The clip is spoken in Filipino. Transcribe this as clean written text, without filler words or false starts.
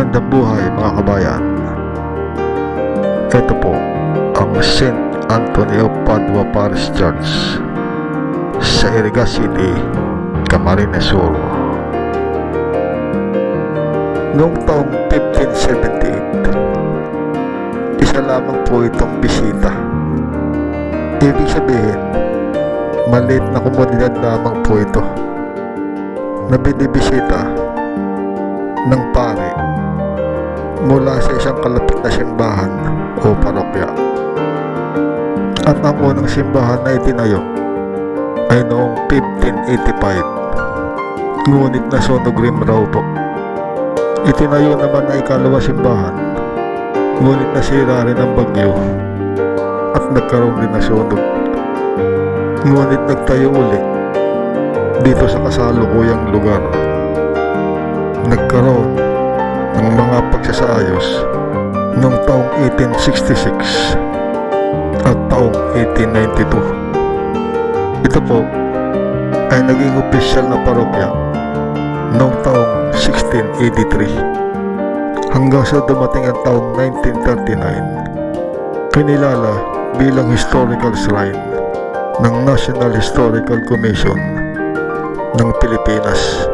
Magandang buhay mga kabayan. Ito po ang St. Anthony of Padua Parish Church sa Iriga City, Camarines Sur. Noong taong 1578, isa lamang po itong bisita. Ibig sabihin, maliit na komunidad lamang po ito na binibisita ng pari mula sa isang kalapit na simbahan o parokya. At ang unang simbahan na itinayo ay noong 1585, ngunit nasunog rin raw po. Itinayo naman na ikalawang simbahan, ngunit nasira rin ang bagyo at nagkaroon din ng sunog. Ngunit nagtayo ulit dito sa kasalukuyang lugar. Nagkaroon ng mga pagsasaayos noong taong 1866 at taong 1892. Ito po ay naging opisyal na parokya noong taong 1683 hanggang sa dumating ang taong 1939, kinilala bilang historical shrine ng National Historical Commission ng Pilipinas.